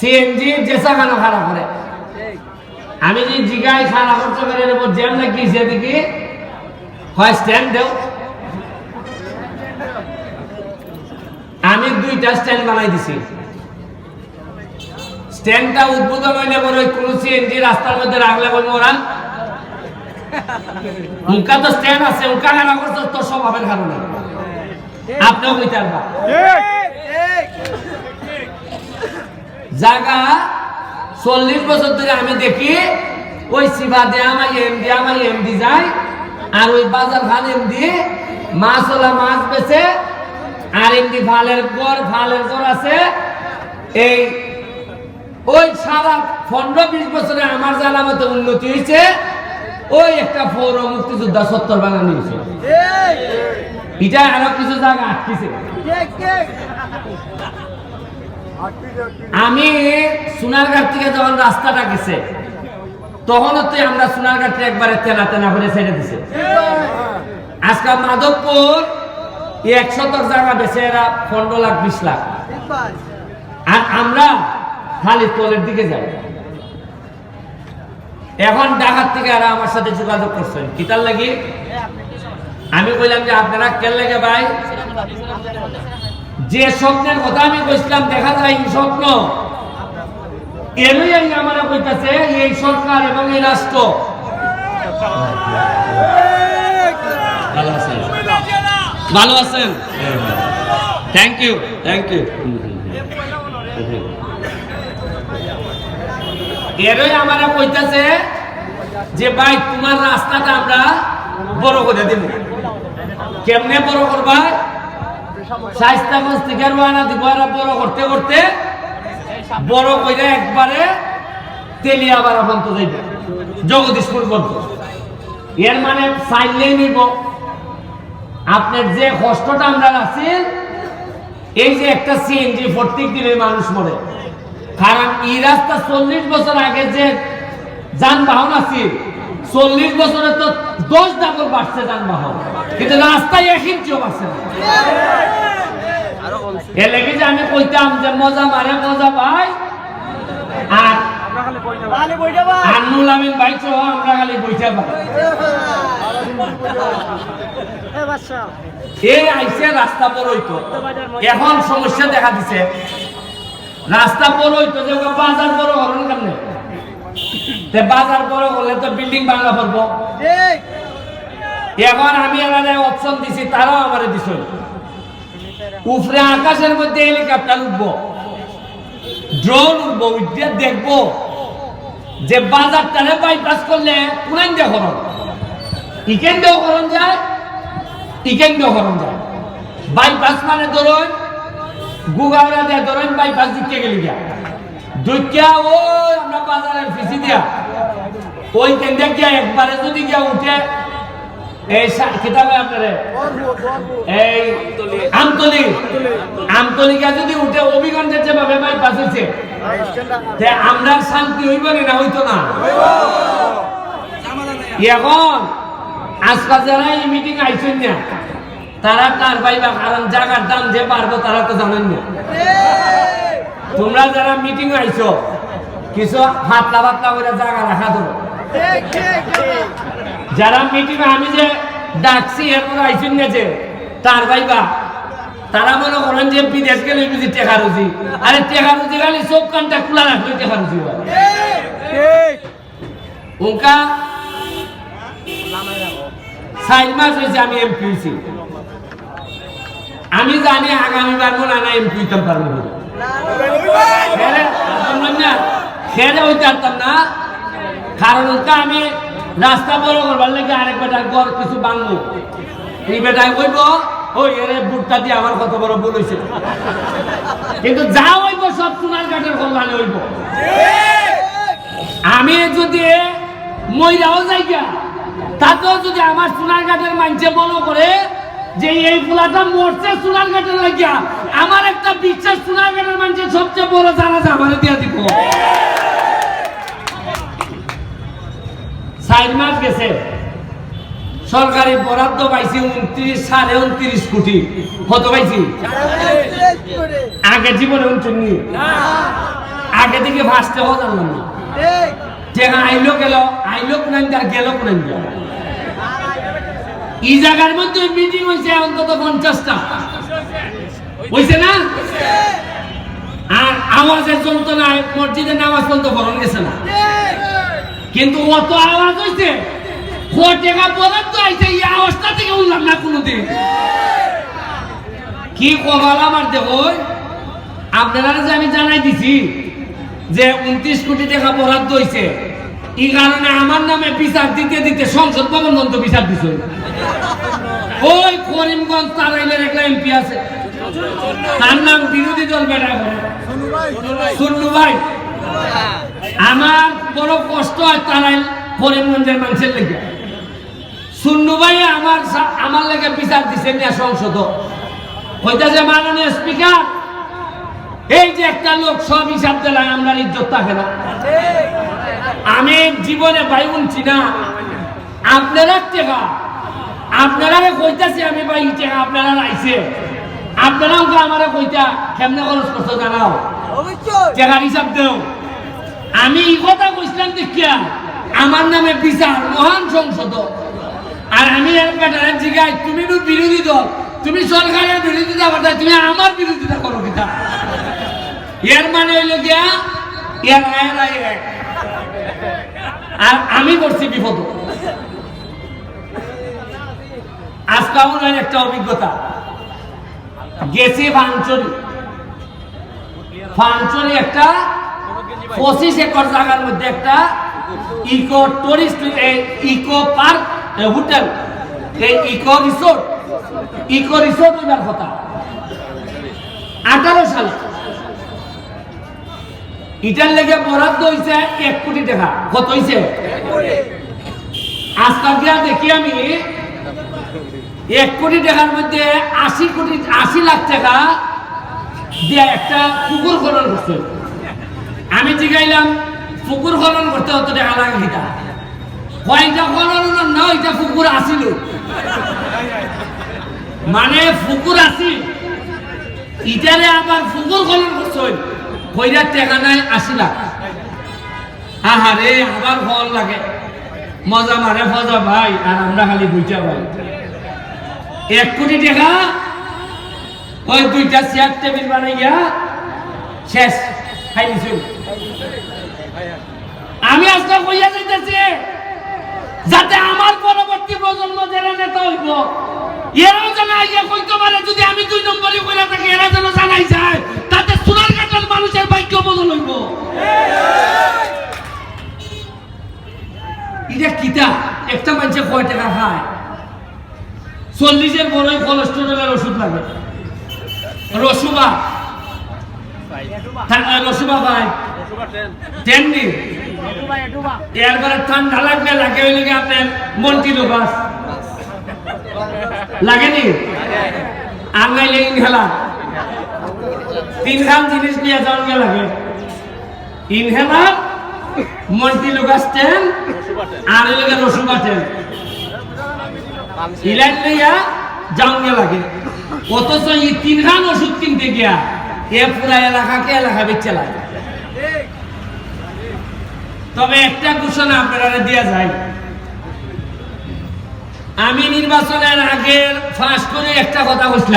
CNG জেসা খানো খারাপ করে আমি যে জিগাই খারাপ করতে পারি এর উপর জ্যাম লাগিয়েছি এদিকে হয় স্ট্যান্ড দেও আমি দুইটা স্ট্যান্ড বানাই দিছি স্ট্যান্ডটা উদ্বোধন হইলে পরে কোন সিএনজি রাস্তার মধ্যে রাখলে বলবো ওরা উনকা তো স্ট্যান্ড আছে উনকা খারাপ করছে তো স্বভাবের কারণে আপনিও কইতে পারবা জায়গা 40 বছর ধরে আমি দেখি ওই সিবা দে আমার এমডি যায় আর ওই বাজার খান এমডি মাছওয়ালা মাছ বেচে আর এমডি ফালের ঘর আছে এই ওই সারা 15-20 বছরে আমার জানা মতো উন্নতি হয়েছে ওই একটা পৌর মুক্তিযোদ্ধা 70 বানানো হয়েছে এটা আরো কিছু জায়গা আটকেছে আমি সোনারঘাট থেকে যখন রাস্তাটা গেছে তখন তো আমরা সোনারঘাটে একবারে তেনা তেনা করে ছেড়ে দিছে আজকে মাধবপুর 100 জায়গা বেছে এরা 15 লাখ 20 লাখ আর আমরা খালি তলের দিকে যাই এখন ঢাকার থেকে এরা আমার সাথে যোগাযোগ করছেন কিতার লাগি আমি কইলাম যে আপনারা কেন লাগে ভাই যে স্বপ্নের কথা আমি কইছিলাম দেখা যায় এই স্বপ্ন এরই আমরা কইতাছে এই সরকার এবং এই রাষ্ট্র ভালো আছেন থ্যাংক ইউ এরই আমরা কইতাছে যে ভাই তোমার রাস্তাটা আমরা বড় করে দেব কেমনে বড় করবা শাইস্তাগঞ্জ থেকে রওনা দিব আর বড় করতে করতে বড় কইরা একবারে তেলিয়াবাড়া পর্যন্ত যাইবে জগদীশপুর পর্যন্ত এর মানে চাইলেই নিব আপনার যে কষ্টটা আমরা আছি এই যে একটা সিএনজি প্রত্যেক দিনের মানুষ মরে কারণ এই রাস্তা 40 বছর আগে যে যানবাহন আছে 40 বছরে তো 10 ডাবল বাড়ছে যানবাহন কিন্তু রাস্তায় 1 ইঞ্চিও বাড়ছে না এর লেগে যে আমি কইতাম যে মজা মারে মজা ভাই আর আনুল আমিন ভাই তো আমরা খালি বইটা পাই এই আইসে রাস্তা বড় হইতো এখন সমস্যা দেখা দিছে রাস্তা বড় হইতো যে বাজার বড় হরণ কেমনে বাজার বড় হলে তো বিল্ডিং বাংলা পড়বো এখন আমি এলাকায় অপশন দিছি তারাও আমার দিছ উপরে আকাশের মধ্যে হেলিকপ্টার উঠবো ড্রোন উঠবো উঠে দেখবো যে বাজারটারে বাইপাস করলে কোন দিয়ে হরণ ইকেন দিয়েও হরণ যায় ইকেন দিয়েও হরণ যায় বাইপাস মানে ধরুন গুগাওড়া দিয়ে ধরুন বাইপাস দিকে গেলি গিয়া দুইটা ওই আমরা বাজারের ফিসি দিয়া ওই কেন্দ্রে গিয়া একবারে যদি গিয়া উঠে এই কিতাবে আপনারে এই আমতলি গিয়া যদি উঠে অভিগঞ্জের যেভাবে বাইপাস হয়েছে আমরা শান্তি হইব না হইতো না এখন আজকাল যারা এই মিটিং আইছেন না তারা কার পাইবা কারণ জায়গার দাম যে পারবো তারা তো জানেন না তোমরা যারা মিটিং আইছো কিছু হাতলা করে জায়গা রাখা দেবো যারা মিটিং আমি যে ডাকছি এরপর আইছেন না যে তার পাইবা তারা মনে করেন যে বিদেশ গেলে বুঝি টেকা রুজি আরে টেকা রুজি খালি সব কানটা খোলা রাখলে টেকা রুজি হয় উনকা 4 মাস হয়েছে আমি এমপি হয়েছি আমি জানি আগামীবার মনে না এমপি হইতাম পারবো খেলে হইতে পারতাম না কারণ উনকা আমি রাস্তা বড় করবার লেগে আরেক বেটার ঘর কিছু বাংবো এই বেটায় কইব ওই এর বুটটা দিয়ে আমার কত বড় ভুল হয়েছে কিন্তু যা হইব সব সোনারঘাটের কল্যাণে হইব আমি যদি মহিলাও যাই গিয়া তাতেও যদি আমার সোনারঘাটের মানুষে বলো করে যে এই ফুলাটা মরছে সোনারঘাটের লাগিয়া আমার একটা বিশ্বাস সোনারঘাটের মানুষের সবচেয়ে বড় জানাজা আমার দিয়া দিব 4 মাস গেছে সরকারি বরাদ্দ পাইছি 29.29 কোটি কত পাইছি আগে জীবনে 29 আগে থেকে ফার্স্টে হওয়া জানলাম না টেকা আইলো গেল আইলো কোনান আর গেল কোনান এই জায়গার মধ্যে মিটিং হয়েছে অন্তত 50টা হয়েছে না আর আওয়াজের যন্ত্রণায় মসজিদে নামাজ পর্যন্ত ভরণ গেছে না কিন্তু অত আওয়াজ হয়েছে টাকা বরাদ্দ আইছে এই আওয়াজটা থেকে উঠলাম না কোনোদিন কি কবাল আমার দেখো আপনারা যে আমি জানাই দিছি যে 29 কোটি টাকা বরাদ্দ হয়েছে এই কারণে আমার নামে বিচার দিতে দিতে সংসদ ভবন পর্যন্ত বিচার দিছে ওই করিমগঞ্জ তারাইলের একটা এমপি আছে তার নাম বিরোধী দল বেড়া করে সুন্নু ভাই আমার বড় কষ্ট হয় তারাইল করিমগঞ্জের মানুষের লেগে সুন্নু ভাই আমার লেগে বিচার দিছে না সংসদ কইতাছে মাননীয় স্পিকার এই যে একটা লোক সব হিসাব দিলাম আমরা ইজ্জত থাকে না আমি জীবনে ভাই বলছি না আপনারা টেকা আপনারা কইতাছি আমি ভাই টেকা আপনারা আইছে আপনারা আমারে কইতা কেমনে খরচ করছো জানাও টেকার হিসাব দেও আমি এই কথা কইছিলাম দেখিয়া আমার নামে বিচার মহান সংসদ আর আমি বেটারে জিগাই তুমি তো বিরোধী দল তুমি সরকারের বিরোধিতা করতে তুমি আমার বিরোধিতা করো কিতা এর মানে হইল গিয়া এর আয়ের আর আমি করছি বিপদ আজকে আমার একটা অভিজ্ঞতা গেছি ফানচুরি একটা 25 একর জায়গার মধ্যে একটা eco tourist eco park hotel এই ইকো রিসোর্ট হইবার কথা 18 সালে এটার লেগে বরাদ্দ হয়েছে 1 কোটি টাকা কত হয়েছে আজকাল দিয়া দেখি আমি 1 কোটি টাকার মধ্যে 80 লাখ টাকা দিয়ে একটা পুকুর খনন করছে আমি জিগাইলাম পুকুর খনন করতে অত টাকা লাগে কিটা কয়টা খনন না এটা পুকুর আসিল মানে পুকুর আসি ইটারে আবার পুকুর খনন করছে কইরা টাকা নাই 80 লাখ আহারে আবার ফল লাগে মজা মারে ফজা ভাই আর আমরা খালি বুঝা ভাই 1 কোটি টাকা ওই দুইটা চেয়ার টেবিল বানাইয়া শেষ খাইলিছু আমি আজকে কইয়া যাইতেছি যাতে আমার পরবর্তী প্রজন্ম যারা নেতা হইব এরাও যেন আইয়া কইতে পারে যদি আমি 2 নম্বরে কইরা থাকি এরা যেন জানাই যায় তাতে সোনার কাটার মানুষের ভাগ্য বদল হইব এটা কিতা একটা মানুষে কয় টাকা খায় 40-এর বড়ই কোলেস্টেরলের ওষুধ লাগে রসুবা ভাই 10 দিন এরপরে ঠান্ডা লাগলে লাগে ওই লেগে আপনার মন্টিলো বাস লাগেনি আর নাইলে ইনহেলার 3 খান জিনিস নিয়ে যাওয়ার লাগে ইনহেলার মন্টিলো গাছ 10 আর ওই লেগে রসুবা 10 ইলাইন লইয়া যাওয়া লাগে অথচ এই 3 খান ওষুধ কিনতে গিয়া এ পুরা এলাকাকে এলাকা বেচে লাগে তবে একটা ঘোষণা আপনারা দেয়া যায় আমি নির্বাচনের আগের ফাঁস করে একটা কথা বলছিলাম